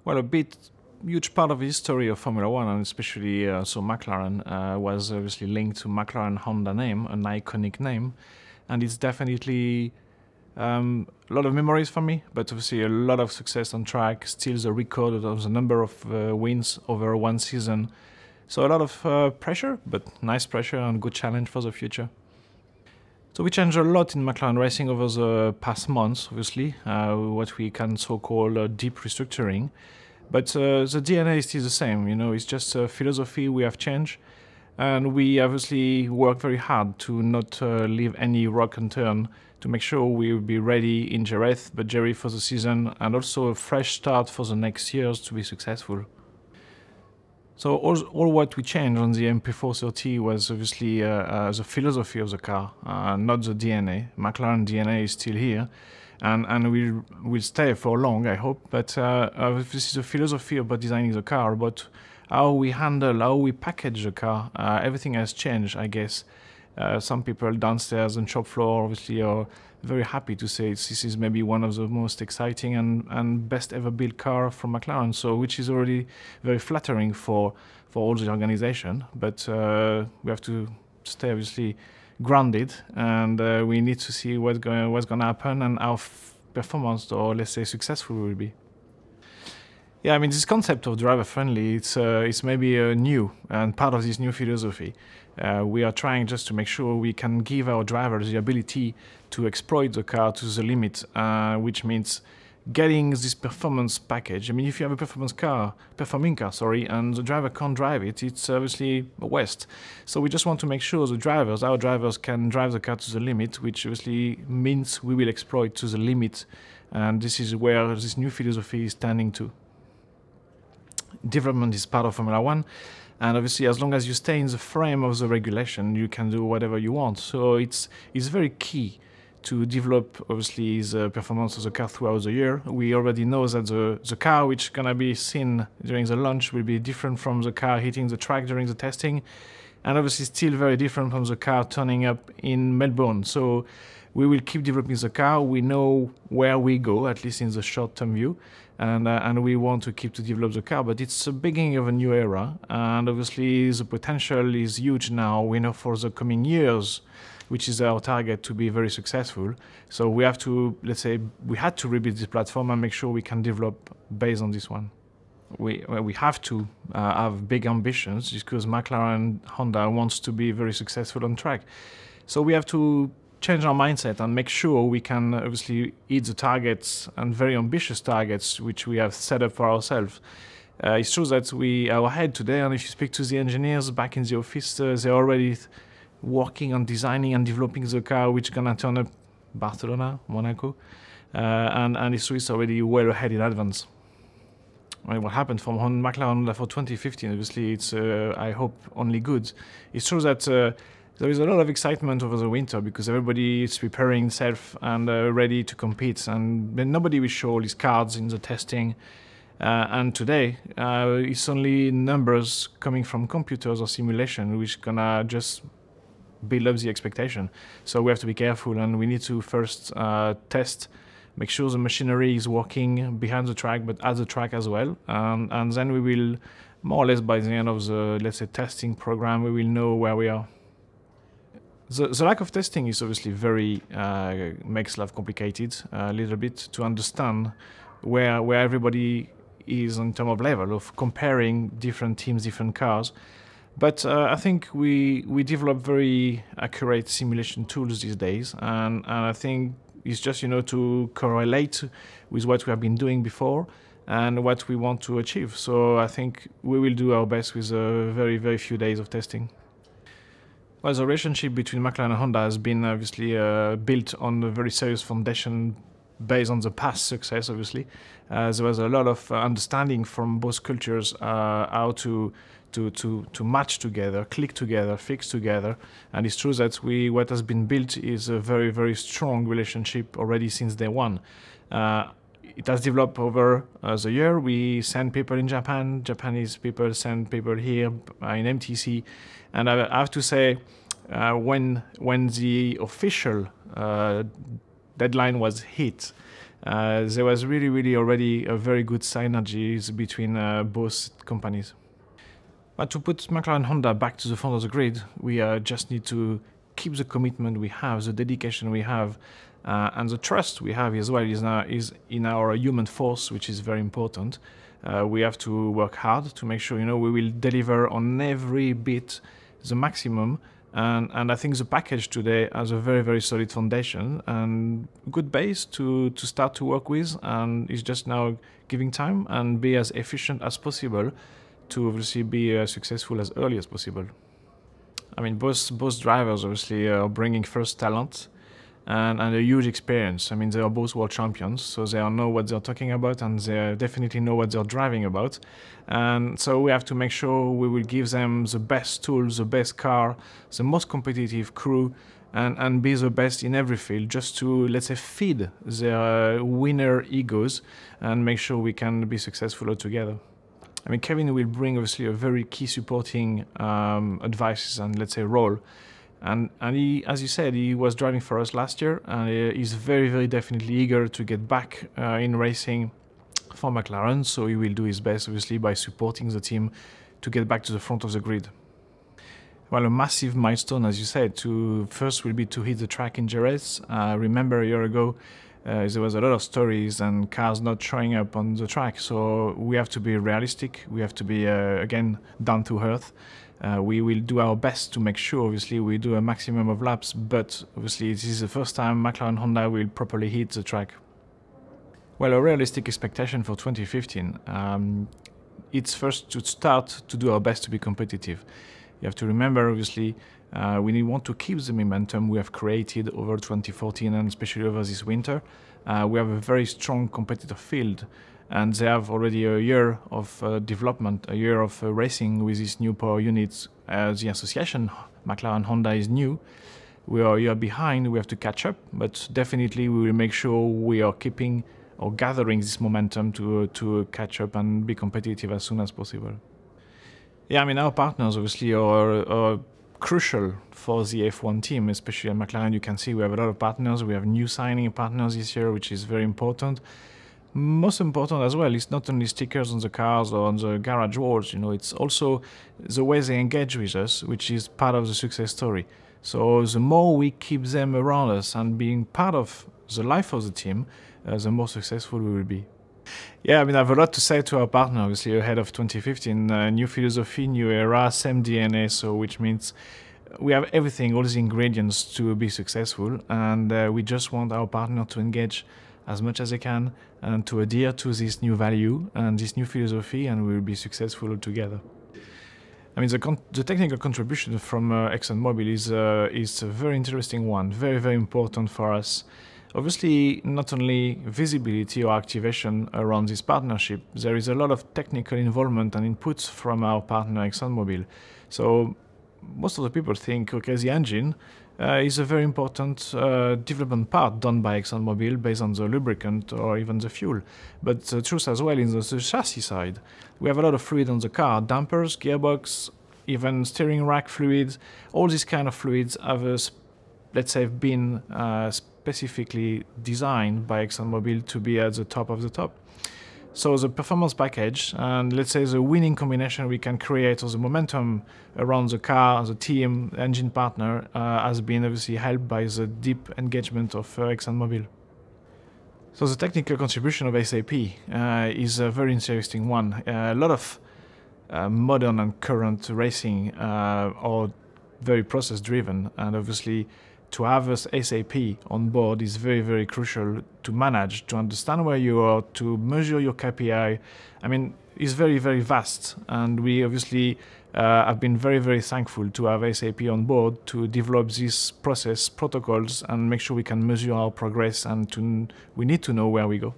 Well, huge part of the history of Formula One, and especially so McLaren, was obviously linked to McLaren Honda name, an iconic name, and it's definitely a lot of memories for me, but obviously a lot of success on track, still the record of the number of wins over one season. So a lot of pressure, but nice pressure and good challenge for the future. So we changed a lot in McLaren racing over the past months, obviously, what we can so-call deep restructuring. But the DNA is still the same, you know, it's just a philosophy we have changed. And we obviously work very hard to not leave any rock unturned, to make sure we will be ready in Jerez, but ready for the season, and also a fresh start for the next years to be successful. So all what we changed on the MP4-30 was obviously the philosophy of the car, not the DNA. McLaren DNA is still here, and will stay for long, I hope. But this is the philosophy about designing the car, about how we handle, how we package the car. Everything has changed, I guess. Some people downstairs on shop floor obviously are very happy to say this is maybe one of the most exciting and best ever built car from McLaren, so which is already very flattering for all the organization. But we have to stay obviously grounded, and we need to see what's going to happen and how performance, or let's say successful, will be. Yeah, I mean, this concept of driver friendly, it's maybe new and part of this new philosophy. We are trying just to make sure we can give our drivers the ability to exploit the car to the limit, which means getting this performance package. I mean, if you have a performing car, and the driver can't drive it, it's obviously a waste. So we just want to make sure our drivers can drive the car to the limit, which obviously means we will exploit to the limit. And this is where this new philosophy is standing to. Development is part of Formula One, and obviously as long as you stay in the frame of the regulation, you can do whatever you want. So it's very key to develop obviously the performance of the car throughout the year. We already know that the car which is gonna be seen during the launch will be different from the car hitting the track during the testing, and obviously still very different from the car turning up in Melbourne. So we will keep developing the car. We know where we go, at least in the short-term view, and we want to keep to develop the car. But it's the beginning of a new era, and obviously the potential is huge now. We know for the coming years, which is our target, to be very successful. So we have to, let's say, we had to rebuild this platform and make sure we can develop based on this one. We have to have big ambitions, because McLaren Honda wants to be very successful on track. So we have to change our mindset and make sure we can obviously hit the targets, and very ambitious targets which we have set up for ourselves. It's true that we are ahead today, and if you speak to the engineers back in the office, they're already working on designing and developing the car which is gonna turn up Barcelona, Monaco, and it's already well ahead in advance. I mean, what happened from McLaren for 2015, obviously it's I hope only good. It's true that there is a lot of excitement over the winter, because everybody is preparing itself and ready to compete, and nobody will show all his cards in the testing. And today, it's only numbers coming from computers or simulation which gonna just build up the expectation. So we have to be careful, and we need to first test, make sure the machinery is working behind the track, but at the track as well. And then we will, more or less by the end of the, let's say, testing program, we will know where we are. The lack of testing is obviously very, makes life complicated a little bit to understand where everybody is in terms of level of comparing different teams, different cars. But I think we develop very accurate simulation tools these days, and I think it's just, you know, to correlate with what we have been doing before and what we want to achieve. So I think we will do our best with very, very few days of testing. Well, the relationship between McLaren and Honda has been obviously built on a very serious foundation based on the past success, obviously. There was a lot of understanding from both cultures how to match together, click together, fix together. And it's true that what has been built is a very, very strong relationship already since day one. It has developed over the year. We send people in Japan, Japanese people send people here in MTC. And I have to say, when the official deadline was hit, there was really already a very good synergies between both companies. But to put McLaren and Honda back to the front of the grid, we just need to keep the commitment we have, the dedication we have, and the trust we have as well is in our human force, which is very important. We have to work hard to make sure, we will deliver on every bit the maximum. And I think the package today has a very solid foundation and good base to start to work with, and it's just now giving time and be as efficient as possible to obviously be successful as early as possible. I mean, both drivers obviously are bringing first talent and a huge experience. I mean, they are both world champions, so they know what they're talking about, and they definitely know what they're driving about. And so we have to make sure we will give them the best tools, the best car, the most competitive crew, and be the best in every field, just to, let's say, feed their winner egos and make sure we can be successful all together. I mean, Kevin will bring obviously a very key supporting advice and, let's say, role. And he, as you said, he was driving for us last year, and he's very definitely eager to get back in racing for McLaren. So he will do his best, obviously, by supporting the team to get back to the front of the grid. Well, a massive milestone, as you said, first will be to hit the track in Jerez. Remember a year ago, there was a lot of stories and cars not showing up on the track. So we have to be realistic. We have to be, again, down to earth. We will do our best to make sure, obviously, we do a maximum of laps, but obviously this is the first time McLaren and Honda will properly hit the track. Well, a realistic expectation for 2015, it's first to start to do our best to be competitive. You have to remember, obviously, we want to keep the momentum we have created over 2014 and especially over this winter. We have a very strong competitive field, and they have already a year of development, a year of racing with these new power units. The association, McLaren Honda, is new. We are a year behind, we have to catch up, but definitely we will make sure we are keeping or gathering this momentum to catch up and be competitive as soon as possible. Yeah, I mean, our partners obviously are crucial for the F1 team, especially at McLaren. You can see we have a lot of partners. We have new signing partners this year, which is very important. Most important as well, it's not only stickers on the cars or on the garage walls, it's also the way they engage with us, which is part of the success story. So the more we keep them around us and being part of the life of the team, the more successful we will be. Yeah, I mean, I have a lot to say to our partner, obviously, ahead of 2015. New philosophy, new era, same DNA, so which means we have everything, all the ingredients to be successful, and we just want our partner to engage as much as they can and to adhere to this new value and this new philosophy, and we will be successful together. I mean, the technical contribution from ExxonMobil is a very interesting one, very important for us. Obviously, not only visibility or activation around this partnership, there is a lot of technical involvement and inputs from our partner ExxonMobil. So most of the people think, okay, the engine is a very important development part done by ExxonMobil based on the lubricant or even the fuel. But the truth as well is the chassis side. We have a lot of fluid on the car, dampers, gearbox, even steering rack fluids. All these kind of fluids have, let's say, been specifically designed by ExxonMobil to be at the top of the top. So the performance package and, let's say, the winning combination we can create, or the momentum around the car, the team, engine partner, has been obviously helped by the deep engagement of ExxonMobil. So the technical contribution of SAP is a very interesting one. A lot of modern and current racing are very process driven, and obviously to have us SAP on board is very crucial to manage, to understand where you are, to measure your KPI. I mean, it's very vast, and we obviously have been very thankful to have SAP on board to develop these process protocols and make sure we can measure our progress, and we need to know where we go.